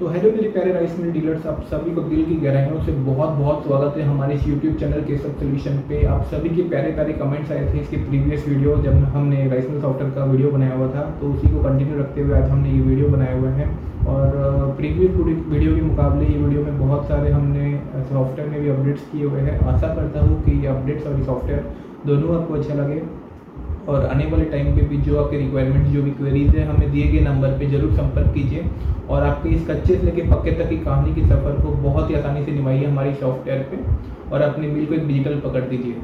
तो हेलो मेरे प्यारे राइस मिल डीलर्स, आप सभी को दिल की गहराइयों से बहुत बहुत स्वागत है हमारे इस यूट्यूब चैनल केसब सोल्यूशन पे। आप सभी के प्यारे प्यारे कमेंट्स आए थे इसके प्रीवियस वीडियो जब हमने राइस मिल सॉफ्टवेयर का वीडियो बनाया हुआ था, तो उसी को कंटिन्यू रखते हुए आज हमने ये वीडियो बनाया हुआ है। और प्रीवियस वीडियो के मुकाबले ये वीडियो में बहुत सारे हमने सॉफ्टवेयर में भी अपडेट्स किए हुए हैं। आशा करता हूँ कि ये अपडेट्स और ये सॉफ्टवेयर दोनों आपको अच्छा लगे और आने वाले टाइम पे भी जो आपके रिक्वायरमेंट जो भी क्वेरीज है हमें दिए गए नंबर पे ज़रूर संपर्क कीजिए और आपके इस कच्चे से लेके पक्के तक की कहानी के सफ़र को बहुत ही आसानी से निभाइए हमारी सॉफ्टवेयर पे और अपने बिल को एक डिजिटल पकड़ दीजिए।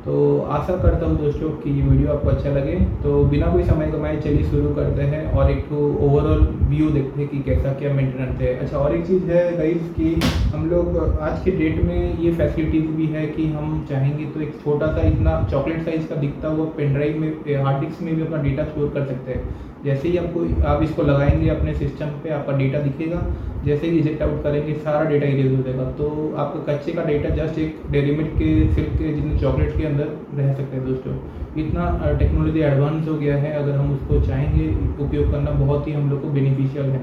तो आशा करता हूँ दोस्तों कि ये वीडियो आपको अच्छा लगे। तो बिना कोई समय गंवाए चलिए शुरू करते हैं और एक तो ओवरऑल व्यू देखते हैं कि कैसा क्या मेंटेनेंस है। अच्छा, और एक चीज़ है गाइस कि हम लोग आज के डेट में ये फैसिलिटीज़ भी है कि हम चाहेंगे तो एक छोटा सा इतना चॉकलेट साइज़ का दिखता हुआ पेन ड्राइव में हार्ड डिस्क में भी अपना डेटा स्टोर कर सकते हैं। जैसे ही आप इसको लगाएंगे अपने सिस्टम पे आपका डेटा दिखेगा, जैसे ही रिजेक्ट आउट करेंगे सारा डेटा इरेज हो जाएगा। तो आपका कच्चे का डेटा जस्ट एक डेयरी मिल्क के सिल्क के जितने चॉकलेट के अंदर रह सकते हैं दोस्तों। इतना टेक्नोलॉजी एडवांस हो गया है, अगर हम उसको चाहेंगे उपयोग करना बहुत ही हम लोग को बेनिफिशियल है।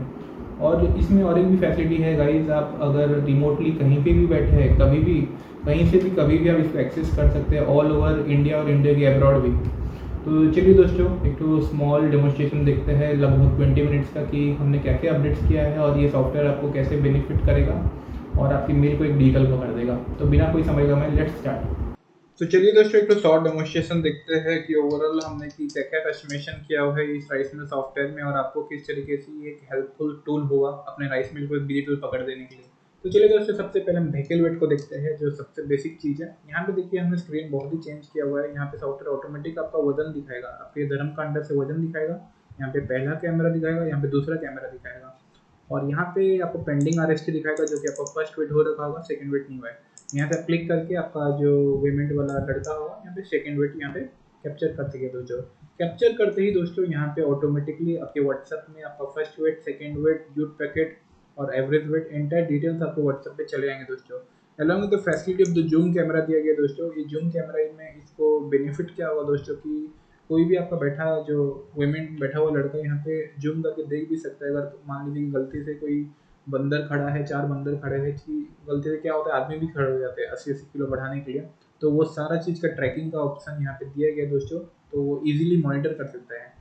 और इसमें और एक भी फैसिलिटी है गाइज, आप अगर रिमोटली कहीं पे भी बैठे हैं, कभी भी कहीं से भी कभी भी आप इसको एक्सेस कर सकते हैं ऑल ओवर इंडिया और इंडिया के अब्रॉड भी। तो चलिए दोस्तों एक तो स्मॉल डेमोन्स्ट्रेशन देखते हैं लगभग 20 मिनट्स का कि हमने क्या क्या अपडेट्स किया है और ये सॉफ्टवेयर आपको कैसे बेनिफिट करेगा और आपकी मेल को एक डिजिटल पकड़ देगा। तो बिना कोई समय गंवाए लेट्स स्टार्ट। तो चलिए दोस्तों एक तो शॉर्ट डेमोन्स्ट्रेशन देखते हैं कि ओवरऑल हमने क्या क्या कस्टमाइजेशन किया हुआ है इस राइस मिल सॉफ्टवेयर में और आपको किस तरीके से ये एक हेल्पफुल टूल होगा अपने राइस मिल को एक डिजिटल पकड़ देने के लिए। तो चलिए दोस्तों सबसे पहले हम व्हीकल वेट को देखते हैं जो सबसे बेसिक चीज़ है। यहाँ पे देखिए हमने स्क्रीन बहुत ही चेंज किया हुआ है। यहाँ पे सॉफ्टवेयर ऑटोमेटिक आपका वजन दिखाएगा, आपके धर्म का अंडर से वजन दिखाएगा। यहाँ पे पहला कैमरा दिखाएगा, यहाँ पे दूसरा कैमरा दिखाएगा और यहाँ पे आपको पेंडिंग आरएसटी दिखाएगा जो कि आपका फर्स्ट वेट हो रखा होगा, सेकंड वेट नहीं हुआ है। यहाँ पे क्लिक करके आपका जो पेमेंट वाला लड़का होगा यहाँ पे सेकंड वेट यहाँ पे कैप्चर कर सके दोस्तों। कैप्चर करते ही दोस्तों यहाँ पे ऑटोमेटिकली आपके व्हाट्सएप में आपका first weight, second weight, jute packet और एवरेज वेट एंटायर डिटेल्स आपको व्हाट्सएप पे चले जाएंगे दोस्तों। Along with the facility of the zoom camera दिया गया दोस्तों। ये जूम कैमरा में इसको बेनिफिट क्या होगा दोस्तों कि कोई भी आपका बैठा जो वुमेन बैठा हुआ लड़का यहाँ पे जूम करके देख भी सकता है। अगर मान लीजिए गलती से कोई बंदर खड़ा है, 4 बंदर खड़े हैं कि गलती से क्या होता है आदमी भी खड़े हो जाते हैं 80-80 किलो बढ़ाने के लिए, तो वो सारा चीज़ का ट्रैकिंग का ऑप्शन यहाँ पे दिया गया दोस्तों। तो वो ईजिली मॉनिटर कर सकता है।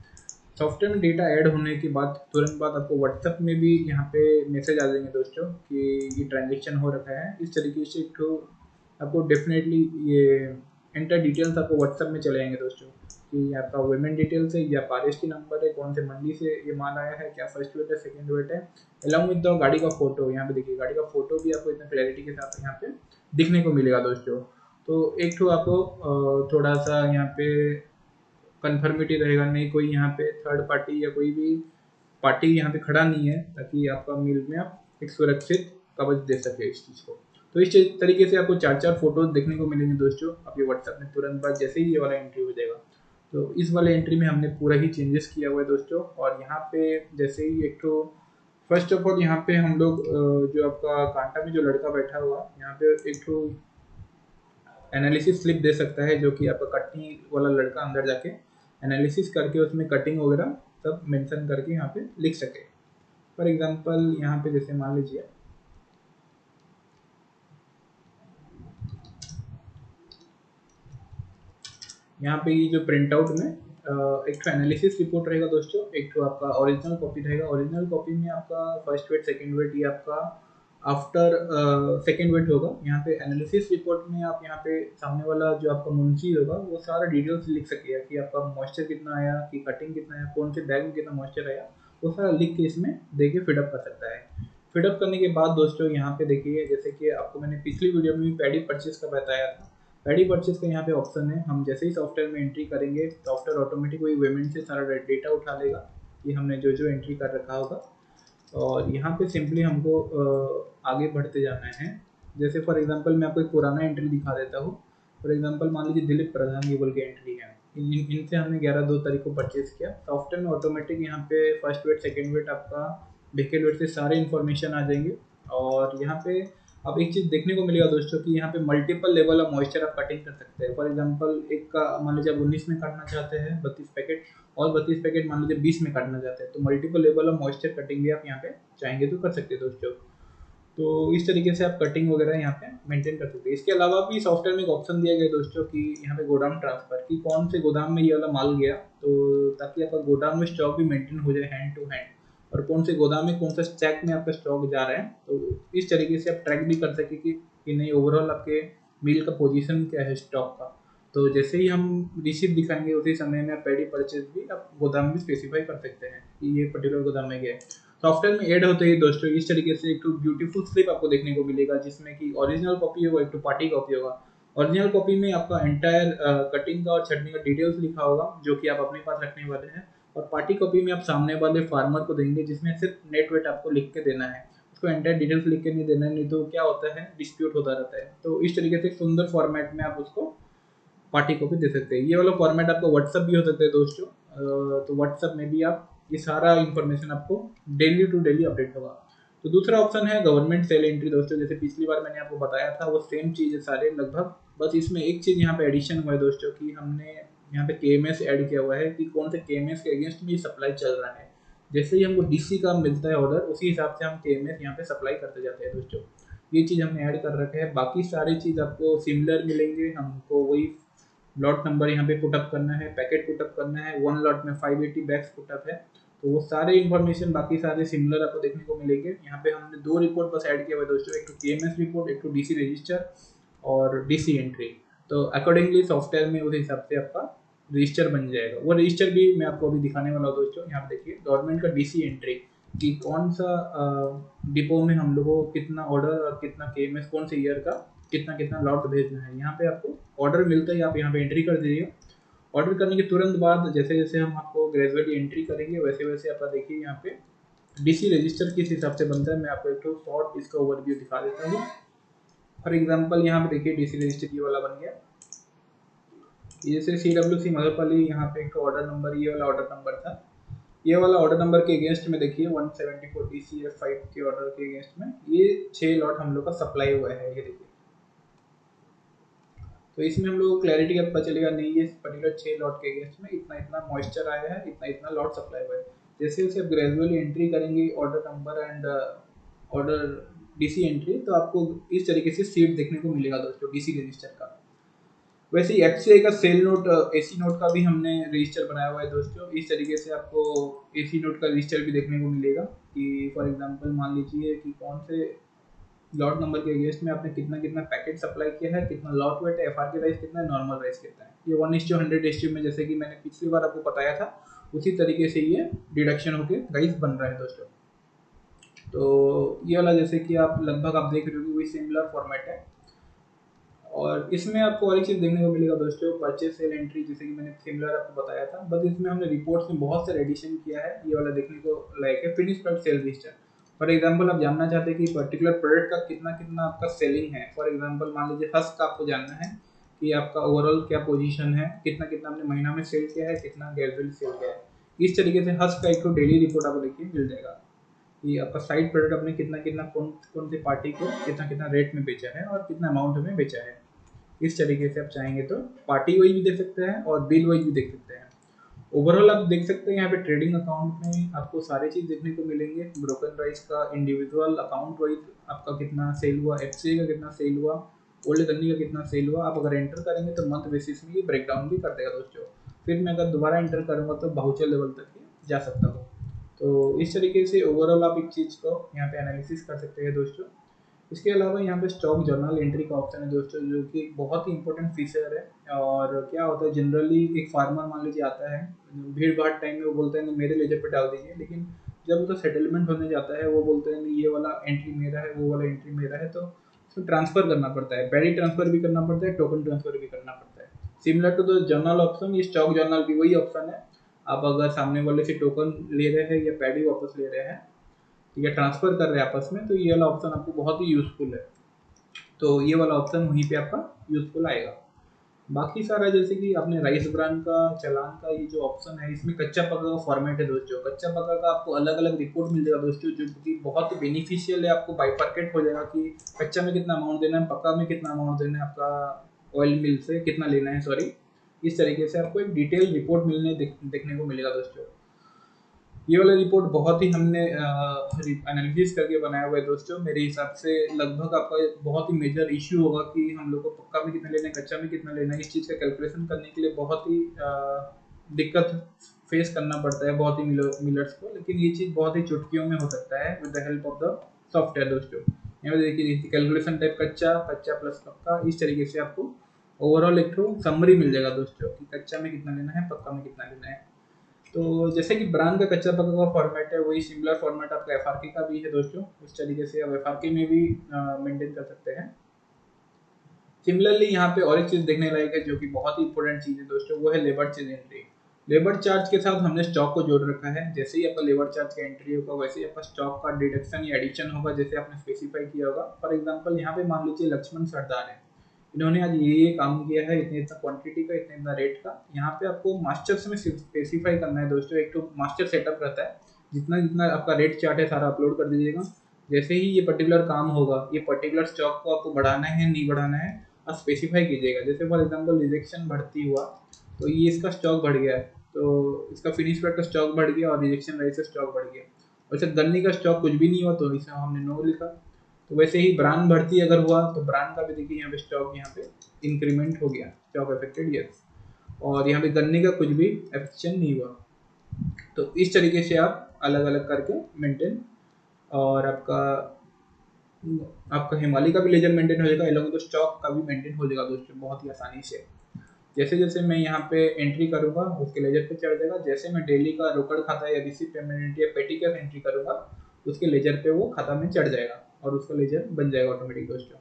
सॉफ्टवेयर में डेटा ऐड होने के बाद तुरंत बाद आपको व्हाट्सएप में भी यहाँ पे मैसेज आ जाएंगे दोस्तों कि ये ट्रांजेक्शन हो रखा है। इस तरीके से तो आपको डेफिनेटली ये एंटर डिटेल्स आपको व्हाट्सएप में चले जाएंगे दोस्तों कि आपका वेमेंट डिटेल्स है या आरएसटी नंबर है, कौन से मंडी से ये माल आया है, क्या फर्स्ट वेट है, सेकंड वेट है, अलॉन्ग विद द गाड़ी का फोटो। यहाँ पे देखिए गाड़ी का फोटो भी आपको इतना क्लैरिटी के साथ यहाँ पे दिखने को मिलेगा दोस्तों। तो एक तो आपको थोड़ा सा यहाँ पे कन्फर्मिटी रहेगा, नहीं कोई यहाँ पे थर्ड पार्टी या कोई भी पार्टी यहाँ पे खड़ा नहीं है, ताकि आपका मिल में आप एक सुरक्षित कवच दे सके इस चीज़ को। तो इस तरीके से आपको 4-4 फोटोज देखने को मिलेंगे दोस्तों आपके व्हाट्सएप में तुरंत बाद जैसे ही ये वाला एंट्री हो जाएगा। तो इस वाले एंट्री में हमने पूरा ही चेंजेस किया हुआ है दोस्तों। और यहाँ पे जैसे ही एक तो फर्स्ट ऑफ ऑल यहाँ पे हम लोग जो आपका कांटा में जो लड़का बैठा हुआ यहाँ पे एक तो एनालिसिस स्लिप दे सकता है जो कि आपका कटिंग वाला लड़का अंदर जाके एनालिसिस करके उसमें कटिंग वगैरह सब मेंशन करके यहाँ पे लिख सके। फॉर एग्जांपल यहाँ पे जैसे मान लीजिए यहाँ पे ये जो प्रिंट आउट में एक तो एनालिसिस रिपोर्ट रहेगा दोस्तों, एक तो आपका ओरिजिनल कॉपी रहेगा। ओरिजिनल कॉपी में आपका फर्स्ट वेट, सेकंड वेट, ये आपका आफ्टर सेकंड वेट होगा। यहाँ पे एनालिसिस रिपोर्ट में आप यहाँ पे सामने वाला जो आपका मुंशी होगा वो सारा डिटेल्स लिख सकेगा कि आपका मॉइस्चर कितना आया, कि कटिंग कितना आया, कौन से बैग में कितना मॉइस्चर आया, वो सारा लिख के इसमें देके फिडअप कर सकता है। फिडअप करने के बाद दोस्तों यहाँ पे देखिए जैसे कि आपको मैंने पिछली वीडियो में भी पैडी परचेज का बताया था, पैडी परचेज का यहाँ पे ऑप्शन है। हम जैसे ही सॉफ्टवेयर में एंट्री करेंगे सॉफ्टवेयर ऑटोमेटिक वही वेमेंट से सारा डेटा उठा लेगा कि हमने जो जो एंट्री कर रखा होगा और यहाँ पे सिंपली हमको आगे बढ़ते जाना है। जैसे फॉर एग्जांपल मैं आपको एक पुराना एंट्री दिखा देता हूँ। फॉर एग्जांपल मान लीजिए दिलीप प्रधान ये बोल के एंट्री है, इनसे हमने 11/2 तारीख को परचेज किया। सॉफ्टवेयर में ऑटोमेटिक यहाँ पे फर्स्ट वेट, सेकेंड वेट, आपका व्हीकल वेट से सारे इन्फॉर्मेशन आ जाएंगे। और यहाँ पे अब एक चीज़ देखने को मिलेगा दोस्तों कि यहाँ पे मल्टीपल लेवल ऑफ मॉइस्चर आप कटिंग कर सकते हैं। फॉर एग्जांपल एक का मान लीजिए आप 19 में काटना चाहते हैं 32 पैकेट, और 32 पैकेट मान लीजिए 20 में काटना चाहते हैं, तो multiple level of moisture cutting भी आप यहाँ पे चाहेंगे तो कर सकते हैं दोस्तों। तो इस तरीके से आप कटिंग वगैरह यहाँ पे मेंटेन कर सकते हैं। इसके अलावा भी सॉफ्टवेयर में एक ऑप्शन दिया गया है दोस्तों कि यहाँ पे गोदाम ट्रांसफर, कि कौन से गोदाम में ये वाला माल गया, तो ताकि आपका गोदाम में स्टॉक भी मेंटेन हो जाए हैंड टू हैंड, और कौन से गोदाम में कौन सा स्टैक में आपका स्टॉक जा रहा है, तो इस तरीके से आप ट्रैक भी कर सके कि नहीं ओवरऑल आपके मिल का पोजीशन क्या है स्टॉक का। तो जैसे ही हम रिसीप्ट दिखाएंगे उसी समय में आप पैडी परचेज भी आप गोदाम भी स्पेसिफाई कर सकते हैं कि ये पर्टिकुलर गोदाम में गया है। सॉफ्टवेयर में ऐड होते ही दोस्तों इस तरीके से एक तो ब्यूटीफुल स्लिप आपको देखने को मिलेगा, जिसमें कि ओरिजिनल कॉपी होगा, एक तो पार्टी कॉपी होगा। ओरिजिनल कॉपी में आपका एंटायर कटिंग का और छटनी का डिटेल्स लिखा होगा, जो कि आप अपने पास रखने वाले हैं, और पार्टी कॉपी में आप सामने वाले फार्मर को देंगे, जिसमें सिर्फ नेट वेट आपको लिख के देना है, उसको एंटायर डिटेल्स लिख के नहीं देना है, नहीं तो क्या होता है डिस्प्यूट होता रहता है। तो इस तरीके से सुंदर फॉर्मेट में आप उसको पार्टी कॉपी दे सकते हैं। ये वाला फॉर्मेट आपका व्हाट्सअप भी हो सकता है दोस्तों, तो व्हाट्सअप में भी आप ये सारा इन्फॉर्मेशन आपको डेली टू डेली अपडेट होगा। तो दूसरा ऑप्शन है गवर्नमेंट सेल एंट्री दोस्तों, जैसे पिछली बार मैंने आपको बताया था वो सेम चीज़ है सारे लगभग, बस इसमें एक चीज़ यहाँ पे एडिशन हुआ है दोस्तों कि हमने यहाँ पे KMS ऐड किया हुआ है कि कौन से KMS के अगेंस्ट में सप्लाई चल रहा है। जैसे ही हमको DC का मिलता है ऑर्डर, उसी हिसाब से हम KMS यहाँ पे सप्लाई करते जाते हैं दोस्तों। ये चीज़ हमने ऐड कर रखा है। बाकी सारी चीज़ आपको सिमिलर मिलेंगे, हमको वही लॉट नंबर यहाँ पे पुटअप करना है, पैकेट पुटअप करना है, 1 लॉट में 580 बैग्स पुटअप है, तो वो सारे इन्फॉर्मेशन बाकी सारे सिमिलर आपको देखने को मिलेंगे। यहाँ पे हमने 2 रिपोर्ट बस ऐड किया हुआ है दोस्तों, एक तो KMS रिपोर्ट, एक तो DC रजिस्टर और DC एंट्री। तो अकॉर्डिंगली सॉफ्टवेयर में उस हिसाब से आपका रजिस्टर बन जाएगा। वो रजिस्टर भी मैं आपको अभी दिखाने वाला हूँ दोस्तों। यहाँ पे देखिए गवर्नमेंट का DC एंट्री कि कौन सा डिपो में हम लोगों को कितना ऑर्डर और कितना KMS कौन से ईयर का कितना कितना लॉट भेजना है। यहाँ पे आपको ऑर्डर मिलता है, आप यहाँ पे एंट्री कर दीजिए। ऑर्डर करने के तुरंत बाद जैसे जैसे हम आपको ग्रेजुअली एंट्री करेंगे वैसे वैसे आपका देखिए यहाँ पे DC रजिस्टर किस हिसाब से बनता है। मैं आपको एक तो शॉर्ट इसका ओवरव्यू दिखा देता हूँ। फॉर एग्जांपल यहाँ पे देखिए DC रजिस्टर ये वाला बन गया, जैसे CWC मधुरपाली, यहाँ पे एक ऑर्डर नंबर ये वाला ऑर्डर नंबर था। ये वाला ऑर्डर नंबर के अगेंस्ट में देखिए 174 DCF5 के ऑर्डर के अगेंस्ट में ये 6 लॉट हम लोग का सप्लाई हुआ है। ये देखिए, तो इसमें हम लोग को क्लैरिटी अब पता चलेगा नहीं ये पर्टिकुलर 6 लॉट के अगेंस्ट में इतना इतना मॉइस्चर आया है, इतना इतना लॉट सप्लाई हुआ है। जैसे जैसे आप ग्रेजुअली एंट्री करेंगे order number and order DC entry, तो आपको इस तरीके से सीट देखने को मिलेगा दोस्तों DC रजिस्टर का। वैसे ही FCI का सेल नोट AC नोट का भी हमने रजिस्टर बनाया हुआ है दोस्तों। इस तरीके से आपको AC नोट का रजिस्टर भी देखने को मिलेगा कि फॉर एग्जांपल मान लीजिए कि कौन से लॉट नंबर के अगेंस्ट में आपने कितना कितना पैकेट सप्लाई किया है, कितना लॉट वेट है, FR के राइस कितना है, नॉर्मल राइस कितना है। ये 1:100 रेशियो में जैसे कि मैंने पिछली बार आपको बताया था उसी तरीके से ये डिडक्शन होकर राइस बन रहा है दोस्तों। तो ये वाला जैसे कि आप लगभग आप देख रहे हो वही सिमिलर फॉर्मेट है। और इसमें आपको और एक चीज़ देखने को मिलेगा दोस्तों, परचेस सेल एंट्री, जैसे कि मैंने सिमिलर आपको बताया था, बस इसमें हमने रिपोर्ट्स में बहुत सारे एडिशन किया है। ये वाला देखने को लायक है finish product cell register. For example आप जानना चाहते हैं कि पर्टिकुलर प्रोडक्ट का कितना कितना आपका सेलिंग है। फॉर एग्जांपल मान लीजिए हस्क का आपको जानना है कि आपका ओवरऑल क्या पोजीशन है, कितना कितना आपने महीना में सेल किया है, कितना ग्रेजुअली सेल किया है। इस तरीके से हस्क का एक तो डेली रिपोर्ट आपको देखिए मिल जाएगा कि आपका साइड प्रोडक्ट आपने कितना कितना कौन कौन सी पार्टी को कितना कितना रेट में बेचा है और कितना अमाउंट में बेचा है। इस तरीके से आप चाहेंगे तो पार्टी वाइज भी देख सकते हैं और बिल वाइज भी देख सकते हैं। ओवरऑल आप देख सकते हैं यहाँ पे ट्रेडिंग अकाउंट में आपको सारी चीज़ देखने को मिलेंगे। ब्रोकन राइस का इंडिविजुअल अकाउंट वाइज आपका कितना सेल हुआ, FCI का कितना सेल हुआ, ओल्ड गन्नी का कितना सेल हुआ। आप अगर एंटर करेंगे तो मंथ बेसिस में ये ब्रेकडाउन भी कर देगा दोस्तों। फिर मैं अगर दोबारा एंटर करूँगा तो वाउचर लेवल तक ही जा सकता हूँ। तो इस तरीके से ओवरऑल आप एक चीज़ को यहाँ पे एनालिसिस कर सकते हैं दोस्तों। इसके अलावा यहाँ पे स्टॉक जर्नल एंट्री का ऑप्शन है दोस्तों, जो कि बहुत ही इंपॉर्टेंट फीचर है। और क्या होता है जनरली एक फार्मर मान लीजिए आता है भीड़ भाड़ टाइम में, वो बोलते हैं मेरे लेजर पे डाल दीजिए, लेकिन जब उसका सेटलमेंट होने जाता है वो बोलते हैं नहीं ये वाला एंट्री मेरा है, वो वाला एंट्री मेरा है, तो उसको ट्रांसफर करना पड़ता है। पैडी ट्रांसफर भी करना पड़ता है, टोकन ट्रांसफर भी करना पड़ता है। Similar to the journal option, ये स्टॉक जर्नल भी वही ऑप्शन है। आप अगर सामने वाले से टोकन ले रहे हैं या पैडी वापस ले रहे हैं या ट्रांसफर कर रहे हैं आपस में, तो ये वाला ऑप्शन आपको बहुत ही यूजफुल है। तो ये वाला ऑप्शन वहीं पे आपका यूजफुल आएगा। बाकी सारा जैसे कि आपने राइस ब्रांड का चालान का ये जो ऑप्शन है, इसमें कच्चा पक्का का फॉर्मेट है दोस्तों। कच्चा पक्का का आपको अलग अलग रिपोर्ट मिल जाएगा दोस्तों, जो कि बहुत बेनिफिशियल है। आपको बाइफरकेट हो जाएगा कि कच्चा में कितना अमाउंट देना है, पक्का में कितना अमाउंट देना है, आपका ऑयल मिल से कितना लेना है, सॉरी। इस तरीके से आपको एक डिटेल रिपोर्ट देखने को मिलेगा दोस्तों। ये वाला रिपोर्ट बहुत ही हमने एनालिसिस करके बनाया हुआ है दोस्तों। मेरे हिसाब से लगभग आपका बहुत ही मेजर इश्यू होगा कि हम लोग को पक्का में कितना लेना है, कच्चा में कितना लेना है। इस चीज़ का कैलकुलेशन करने के लिए बहुत ही दिक्कत फेस करना पड़ता है बहुत ही मिलर्स को, लेकिन ये चीज़ बहुत ही चुटकियों में हो सकता है with the help of the software दोस्तों। यहाँ पे देखिए कैलकुलेशन टाइप कच्चा, कच्चा प्लस पक्का, इस तरीके से आपको ओवरऑल एक समरी मिल जाएगा दोस्तों कि कच्चा में कितना लेना है, पक्का में कितना लेना है। तो जैसे कि ब्रांड का कच्चा पक्का का फॉर्मेट है, वही सिमिलर फॉर्मेट आपका एफआरके का भी है दोस्तों। उस तरीके से आप एफआरके में भी मेंटेन कर सकते हैं। सिमिलरली यहाँ पे और एक चीज देखने लायक है जो कि बहुत ही इंपॉर्टेंट चीज है दोस्तों, वो है labour charge entry. Labour charge के साथ हमने स्टॉक को जोड़ रखा है। जैसे ही आपका लेबर चार्ज का एंट्री होगा, वैसे ही आपका स्टॉक का डिडक्शन या एडिशन होगा, जैसे आपने स्पेसिफाई किया होगा। फॉर एग्जाम्पल यहाँ पे मान लीजिए लक्ष्मण सरदार है, इन्होंने आज ये काम किया है, इतने इतना क्वांटिटी का, इतने इतना रेट का। यहाँ पे आपको मास्टर्स में स्पेसिफाई करना है दोस्तों। एक तो मास्टर सेटअप रहता है, जितना जितना आपका रेट चार्ट है सारा अपलोड कर दीजिएगा। जैसे ही ये पर्टिकुलर काम होगा, ये पर्टिकुलर स्टॉक को आपको बढ़ाना है नहीं बढ़ाना है, आप स्पेसिफाई कीजिएगा। जैसे फॉर एग्जांपल रिजेक्शन बढ़ती हुआ, तो ये इसका स्टॉक बढ़ गया है, तो इसका फिनिश प्रोडक्ट का स्टॉक बढ़ गया और रिजेक्शन राइस का स्टॉक बढ़ गया। वैसे गन्ने का स्टॉक कुछ भी नहीं हुआ, तो इसे हमने नो लिखा। तो वैसे ही ब्रांड बढ़ती अगर हुआ, तो ब्रांड का भी देखिए यहाँ पे स्टॉक यहाँ पे इंक्रीमेंट हो गया, स्टॉक अफेक्टेड, यस। और यहाँ पे गन्ने का कुछ भी एफेक्शन नहीं हुआ। तो इस तरीके से आप अलग अलग करके मेंटेन, और आपका आपका हिमालय का भी लेजर मेंटेन हो जाएगा, अलॉन्ग विद स्टॉक का भी मेंटेन हो जाएगा दोस्तों, बहुत ही आसानी से। जैसे जैसे मैं यहाँ पे एंट्री करूंगा, उसके लेजर पे चढ़ जाएगा। जैसे मैं डेली का रोकड़ खाता या रिसीव पेमेंट या पेटी कैश एंट्री करूंगा, उसके लेजर पे वो खाता में चढ़ जाएगा और उसका लेजर बन जाएगा ऑटोमेटिक दोस्तों।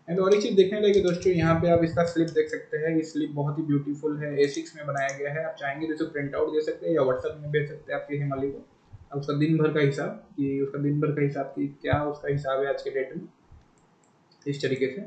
एंड और एक चीज देखने लगे दोस्तों, यहाँ पे आप इसका स्लिप देख सकते हैं। ये स्लिप बहुत ही ब्यूटीफुल है, A6 में बनाया गया है। आप चाहेंगे तो प्रिंट आउट दे सकते हैं या व्हाट्सएप में भेज सकते हैं आपके हिमालय को। अब उसका दिन भर का हिसाब, कि उसका दिन भर का हिसाब की क्या उसका हिसाब है आज के डेट में, इस तरीके से।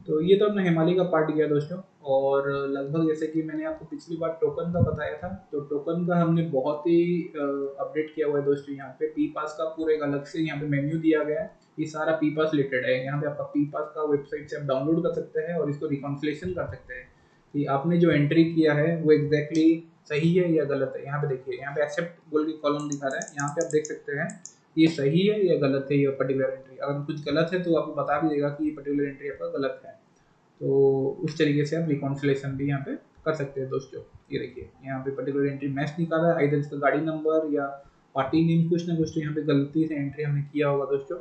तो ये तो अपना हिमालय का पार्ट गया दोस्तों। और लगभग जैसे कि मैंने आपको पिछली बार टोकन का बताया था, तो टोकन का हमने बहुत ही अपडेट किया हुआ है दोस्तों। यहाँ पे पी पास का पूरा एक अलग से यहाँ पे मेन्यू दिया गया है। ये सारा पी पास रिलेटेड है। यहाँ पे आपका पी पास का वेबसाइट से आप डाउनलोड कर सकते हैं और इसको रिकॉन्फिलेशन कर सकते हैं कि आपने जो एंट्री किया है वो एग्जैक्टली सही है या गलत है। यहाँ पे देखिए, यहाँ पे एक्सेप्ट बोल के कॉलम दिखा रहा है, यहाँ पे आप देख सकते हैं ये सही है या गलत है ये पर्टिकुलर एंट्री। अगर कुछ गलत है तो आपको बता भी देगा कि ये पर्टिकुलर एंट्री आपका गलत है। तो उस तरीके से आप रिकॉन्सिलेशन भी यहाँ पे कर सकते हैं दोस्तों। ये देखिए, यहाँ पे पर्टिकुलर एंट्री मैच निकाला है, इधर इसका गाड़ी नंबर या पार्टी नेम कुछ ना कुछ तो यहाँ पे गलती से एंट्री हमने किया होगा दोस्तों।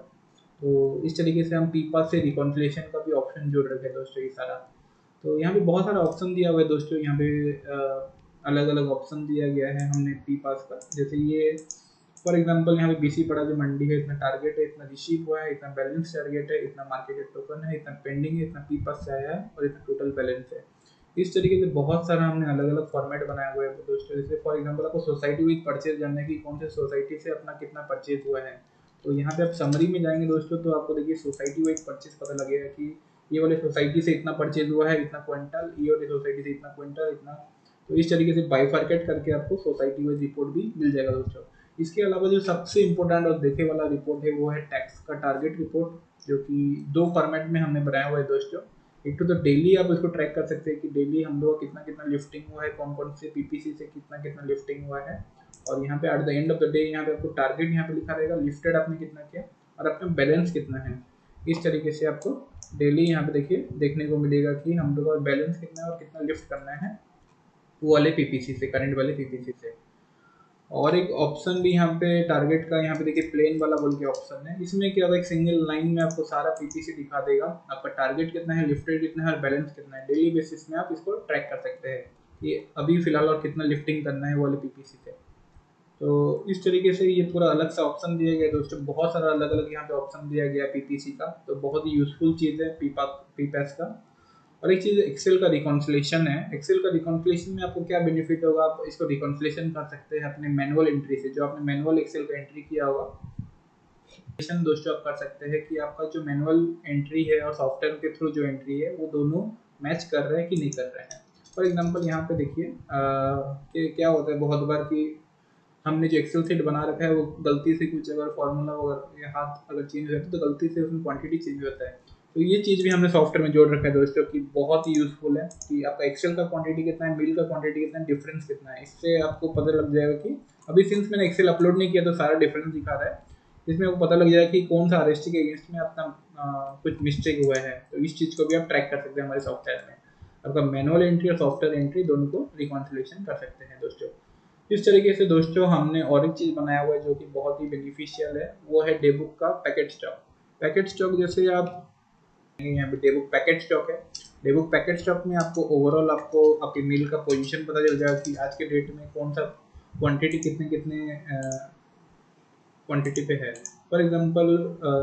तो इस तरीके से हम पीपा से रिकॉन्सिलेशन का भी ऑप्शन जोड़ रखे हैं दोस्तों, ये सारा। तो यहाँ पे बहुत सारा ऑप्शन दिया हुआ है दोस्तों। यहाँ पे अलग अलग ऑप्शन दिया गया है हमने पी पास का। जैसे ये फॉर एग्जांपल यहाँ पे बीसी पड़ा जो मंडी है, इतना टारगेट है, इतना रिसीव हुआ है, इतना बैलेंस टारगेट है, इतना मार्केटेड टोकन है, इतना पेंडिंग है, इतना पी पास से आया है और इतना टोटल बैलेंस है। इस तरीके से बहुत सारा हमने अलग अलग फॉर्मेट बनाया हुआ है दोस्तों। जैसे फॉर एग्जांपल आपको सोसाइटी वाइज परचेज जानना है कि कौन से सोसाइटी से अपना कितना परचेज हुआ है, तो यहाँ पे आप समरी में जाएंगे दोस्तों, तो आपको देखिए सोसाइटी वाइज परचेज पता लगेगा कि ये वाले सोसाइटी से इतना परचेज हुआ है, इतना क्विंटल, ये वाली सोसाइटी से इतना क्विंटल, इतना। तो इस तरीके से बाइफरकेट करके आपको सोसाइटी वाइज रिपोर्ट भी मिल जाएगा दोस्तों। इसके अलावा जो सबसे इम्पोर्टेंट और देखे वाला रिपोर्ट है वो है टैक्स का टारगेट रिपोर्ट, जो कि दो फॉर्मेट में हमने बनाया हुआ है दोस्तों। एक तो डेली आप उसको ट्रैक कर सकते हैं कि डेली हम लोग कितना कितना लिफ्टिंग हुआ है, कौन कौन से पीपीसी से कितना कितना लिफ्टिंग हुआ है। और यहाँ पे at the end of the day यहाँ पे आपको टारगेट यहाँ पे लिखा रहेगा, लिफ्टेड आपने कितना किया और अपना बैलेंस कितना है। इस तरीके से आपको डेली यहाँ पे देखिए देखने को मिलेगा कि हम लोग का बैलेंस कितना है और कितना लिफ्ट करना है वो वाले पीपीसी से, करंट वाले पीपीसी से। और एक ऑप्शन भी यहाँ पे टारगेट का, यहाँ पे देखिए प्लेन वाला बोल के ऑप्शन है। इसमें क्या होगा, एक सिंगल लाइन में आपको सारा पीपीसी दिखा देगा, आपका टारगेट कितना है, लिफ्टेड कितना है और बैलेंस कितना है। डेली बेसिस में आप इसको ट्रैक कर सकते हैं कि अभी फिलहाल और कितना लिफ्टिंग करना है वो वाले पीपीसी से। तो इस तरीके से ये पूरा अलग सा ऑप्शन दिया गया दोस्तों। बहुत सारा अलग अलग यहाँ पे ऑप्शन दिया गया पीपीसी का, तो बहुत ही यूजफुल चीज़ है पीपैस का। और एक चीज़ एक्सेल का रिकॉन्सिलेशन है। एक्सेल का रिकॉन्सिलेशन में आपको क्या बेनिफिट होगा, आप इसको रिकॉन्सिलेशन कर सकते हैं अपने मैनुअल एंट्री से। जो आपने मैनुअल एक्सेल का एंट्री किया होगा दोस्तों, आप कर सकते हैं कि आपका जो मैनुअल एंट्री है और सॉफ्टवेयर के थ्रू जो एंट्री है वो दोनों मैच कर रहे हैं कि नहीं कर रहे हैं। फॉर एग्जांपल यहाँ पे देखिए कि क्या होता है बहुत बार कि हमने जो एक्सेल शीट बना रखा है वो गलती से कुछ अगर फॉर्मूला वगैरह या हाथ अगर चेंज हो जाता है तो गलती से उसमें क्वांटिटी चेंज होता है। तो ये चीज़ भी हमने सॉफ्टवेयर में जोड़ रखा है दोस्तों कि बहुत ही यूजफुल है कि आपका एक्सेल का क्वांटिटी कितना है, मिल का क्वांटिटी कितना है, डिफरेंस कितना है। इससे आपको पता लग जाएगा कि अभी सिंस मैंने एक्सेल अपलोड नहीं किया तो सारा डिफरेंस दिखा रहा है। इसमें आपको पता लग जाएगा कि कौन सा आरएसटी के अगेंस्ट में अपना कुछ मिस्टेक हुआ है। तो इस चीज़ को भी आप ट्रैक कर सकते हैं हमारे सॉफ्टवेयर में। आपका मैनुअल एंट्री और सॉफ्टवेयर एंट्री दोनों को रिकॉन्सिलेशन कर सकते हैं दोस्तों। इस तरीके से दोस्तों हमने और एक चीज़ बनाया हुआ है जो कि बहुत ही बेनिफिशियल है, वो है डेबुक का पैकेट स्टॉक। पैकेट स्टॉक जैसे आप यहाँ पे डेबुक पैकेट स्टॉक है। डेबुक पैकेट स्टॉक में आपको ओवरऑल आपको आपकी मिल का पोजीशन पता चल जाएगा कि आज के डेट में कौन सा क्वांटिटी कितने कितने क्वांटिटी पे है। फॉर एग्जांपल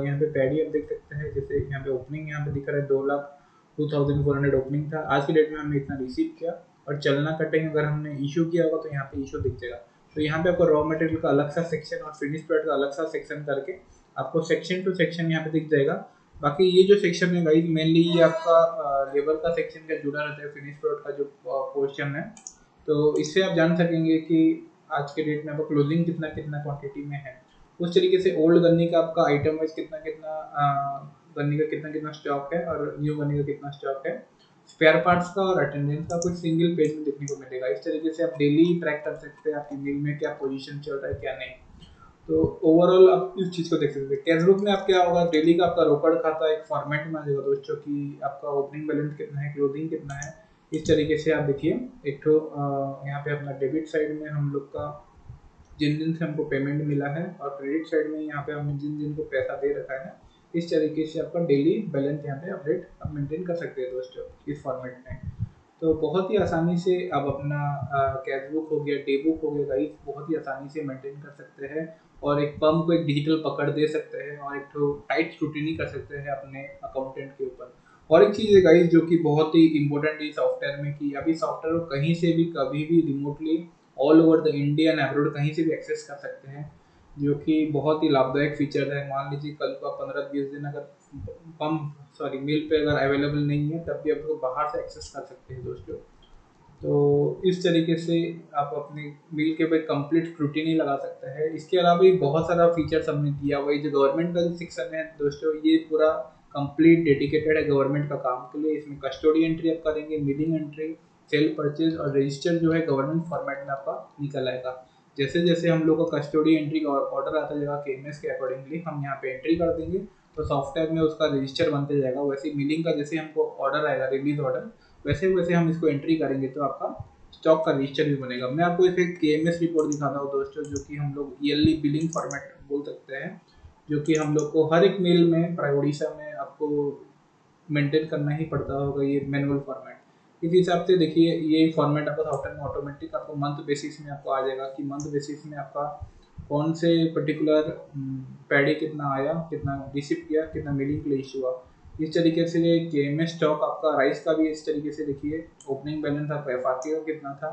यहाँ पे पैडी आप देख सकते हैं, जैसे यहाँ पे ओपनिंग यहाँ पे दिख रहा है 2,02,400 ओपनिंग था। आज के डेट में हमने इतना रिसीव किया और चलना कटिंग अगर हमने इशू किया होगा तो यहाँ पे इशू दिख जाएगा। तो यहाँ पे आपको रॉ मटेरियल का अलग सा सेक्शन और फिनिश प्रोडक्ट का अलग सा सेक्शन करके आपको सेक्शन टू सेक्शन यहाँ पे दिख जाएगा। बाकी ये जो सेक्शन है गाइस मेनली ये आपका लेबर का सेक्शन का जुड़ा रहता है फिनिश प्रोडक्ट का जो पोर्शन है। तो इससे आप जान सकेंगे कि आज के डेट में आपका क्लोजिंग कितना कितना क्वांटिटी में है। उस तरीके से ओल्ड गन्नी का आपका आइटम वाइज कितना कितना गन्नी का कितना कितना स्टॉक है और न्यू गन्नी का कितना स्टॉक है। स्पेयर पार्ट्स का और अटेंडेंस का कुछ सिंगल पेज में देखने को मिलेगा। इस तरीके से आप डेली ट्रैक कर सकते हैं आपकी मिल में क्या पोजीशन चल रहा है क्या नहीं। तो ओवरऑल आप इस चीज़ को देख सकते हैं। कैश बुक में आप क्या होगा, डेली का आपका रोकड़ खाता एक फॉर्मेट में आ जाएगा दोस्तों कि आपका ओपनिंग बैलेंस कितना है, क्लोजिंग कितना है। इस तरीके से आप देखिए एक तो यहाँ पे अपना डेबिट साइड में हम लोग का जिन दिन से हमको पेमेंट मिला है और क्रेडिट साइड में यहाँ पे हमने जिन जिन को पैसा दे रखा है। इस तरीके से आपका डेली बैलेंस यहाँ पे अपडेट आप मेंटेन कर सकते हैं दोस्तों इस फॉर्मेट में। तो बहुत ही आसानी से आप अपना कैश बुक हो गया, डे बुक हो गया गाइस, बहुत ही आसानी से मेंटेन कर सकते हैं और एक फर्म को एक डिजिटल पकड़ दे सकते हैं और एक तो टाइट स्क्रूटिनी कर सकते हैं अपने अकाउंटेंट के ऊपर। और एक चीज़ है गाइस जो कि बहुत ही इंपॉर्टेंट है सॉफ्टवेयर में कि अभी सॉफ्टवेयर को कहीं से भी कभी भी remotely all over the India and abroad कहीं से भी एक्सेस कर सकते हैं, जो कि बहुत ही लाभदायक फीचर है। मान लीजिए कल को आप 15-20 दिन अगर मिल पे अगर अवेलेबल नहीं है तब भी आप उसको बाहर से एक्सेस कर सकते हैं दोस्तों। तो इस तरीके से आप अपनी मिल के ऊपर कंप्लीट स्क्रूटिनी लगा सकते हैं। इसके अलावा भी बहुत सारा फीचर्स हमने दिया हुआ है। जो गवर्नमेंट का जो सेक्शन है दोस्तों ये पूरा कंप्लीट डेडिकेटेड है गवर्नमेंट का काम के लिए। इसमें कस्टोडी एंट्री आप करेंगे, मिलिंग एंट्री, सेल परचेज और रजिस्टर जो है गवर्नमेंट फॉर्मेट में आपका निकल आएगा। जैसे जैसे हम लोग का कस्टोडी एंट्री का ऑर्डर आता जाएगा केएमएस के अकॉर्डिंगली हम यहाँ पे एंट्री कर देंगे तो सॉफ्टवेयर में उसका रजिस्टर बनते जाएगा। वैसे मिलिंग का जैसे हमको ऑर्डर आएगा रिलीज ऑर्डर वैसे वैसे हम इसको एंट्री करेंगे तो आपका स्टॉक का रजिस्टर भी बनेगा। मैं आपको इसे केएमएस रिपोर्ट दिखाता हूँ दोस्तों, जो कि हम लोग ईयरली बिलिंग फॉर्मेट बोल सकते हैं, जो कि हम लोग को हर एक मेल में प्राय उड़ीसा में आपको मेंटेन करना ही पड़ता होगा ये मैनुअल फॉर्मेट। इस हिसाब से देखिए ये फॉर्मेट आपका सॉफ्टवेयर में ऑटोमेटिक आपको मंथ बेसिस में आपको आ जाएगा कि मंथ बेसिस में आपका कौन से पर्टिकुलर पैडी कितना आया, कितना रिसीव किया, कितना मिलिंग के लिए इशू हुआ। इस तरीके से केएमएस स्टॉक आपका राइस का भी इस तरीके से देखिए ओपनिंग बैलेंस आपका एफआरपी का कितना था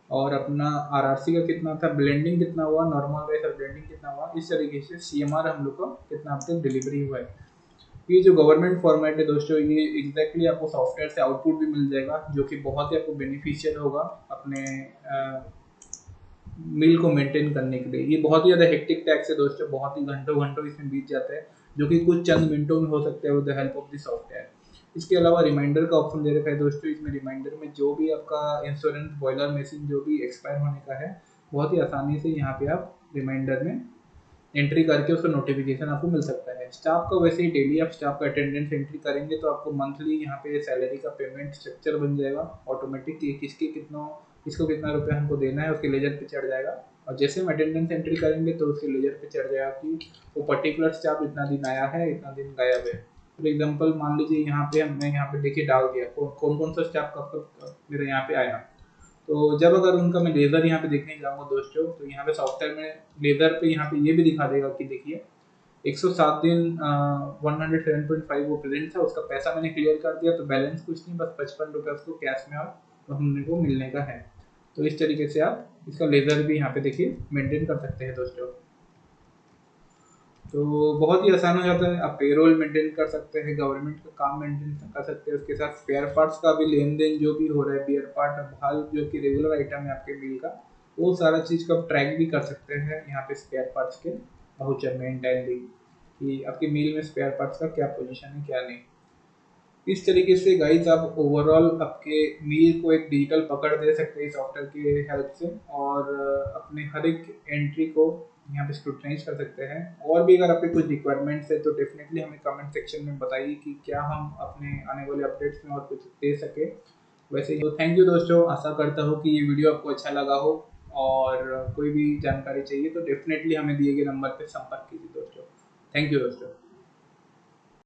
और अपना आरआरसी का कितना था, ब्लेंडिंग कितना हुआ, नॉर्मल राइस और ब्लेंडिंग कितना हुआ। इस तरीके से सीएमआर हम लोग को कितना अब तक डिलीवरी हुआ है। ये जो गवर्नमेंट फॉर्मेट है दोस्तों ये एग्जैक्टली आपको सॉफ्टवेयर से आउटपुट भी मिल जाएगा, जो कि बहुत ही आपको बेनिफिशियल होगा अपने मिल को मेंटेन करने के लिए। ये बहुत ही ज़्यादा हेक्टिक टैक्स है दोस्तों, बहुत ही घंटों घंटों इसमें बीत जाते हैं, जो कि कुछ चंद मिनटों में हो सकता है with the help of the software. इसके अलावा रिमाइंडर का ऑप्शन दे रखा है दोस्तों। इसमें रिमाइंडर में जो भी आपका इंश्योरेंस बॉयलर मशीन जो भी एक्सपायर होने का है बहुत ही आसानी से यहाँ पे आप रिमाइंडर में एंट्री करके उसका नोटिफिकेशन आपको मिल सकता है। स्टाफ का वैसे ही डेली आप स्टाफ का अटेंडेंस एंट्री करेंगे तो आपको मंथली यहाँ पे सैलरी का पेमेंट स्ट्रक्चर बन जाएगा ऑटोमेटिक कि किसके कितना किसको कितना रुपया हमको देना है उसके लेजर पे चढ़ जाएगा। और जैसे हम अटेंडेंस एंट्री करेंगे तो उसके लेजर पे चढ़ जाएगा कि वो पर्टिकुलर स्टाफ इतना दिन आया है, इतना दिन गायब है। फॉर एग्जाम्पल मान लीजिए यहाँ पे हमने यहाँ पे देखिए डाल दिया कौन कौन सा स्टाफ कब कब मेरे यहाँ पे आया। तो जब अगर उनका मैं लेज़र यहाँ पे देखने जाऊँगा दोस्तों तो यहाँ पे सॉफ्टवेयर में लेज़र पे यहाँ पे ये भी दिखा देगा कि देखिए 107 दिन 107.5 वो प्रेजेंट था, उसका पैसा मैंने क्लियर कर दिया तो बैलेंस कुछ नहीं बस 55 रुपये उसको कैश में आप तो हमने को मिलने का है। तो इस तरीके से आप इसका लेज़र भी यहाँ पे देखिए मेंटेन कर सकते हैं दोस्तों। तो बहुत ही आसान हो जाता है। आप पेरोल मेंटेन कर सकते हैं, गवर्नमेंट का काम मेंटेन कर सकते हैं, उसके साथ स्पेयर पार्ट्स का भी लेन देन जो भी हो रहा है, स्पेयर पार्ट हाल जो कि रेगुलर आइटम है आपके मिल का, वो सारा चीज़ का ट्रैक भी कर सकते हैं यहाँ पे स्पेयर पार्ट्स के वाउचर में एंटायरली, कि आपके मील में स्पेयर पार्ट्स का क्या पोजीशन है क्या नहीं। इस तरीके से गाइस आप ओवरऑल आपके मील को एक डिजिटल पकड़ दे सकते हैं सॉफ्टवेयर की हेल्प से, और अपने हर एक एंट्री को यहाँ पे स्क्रूटनाइज कर सकते हैं। और भी अगर आपके कुछ रिक्वायरमेंट्स है तो डेफिनेटली हमें कमेंट सेक्शन में बताइए कि क्या हम अपने आने वाले अपडेट्स में और कुछ दे सके। वैसे तो थैंक यू दोस्तों, आशा करता हूँ कि ये वीडियो आपको अच्छा लगा हो, और कोई भी जानकारी चाहिए तो डेफिनेटली हमें दिए गए नंबर पर संपर्क कीजिए दोस्तों। थैंक यू दोस्तों।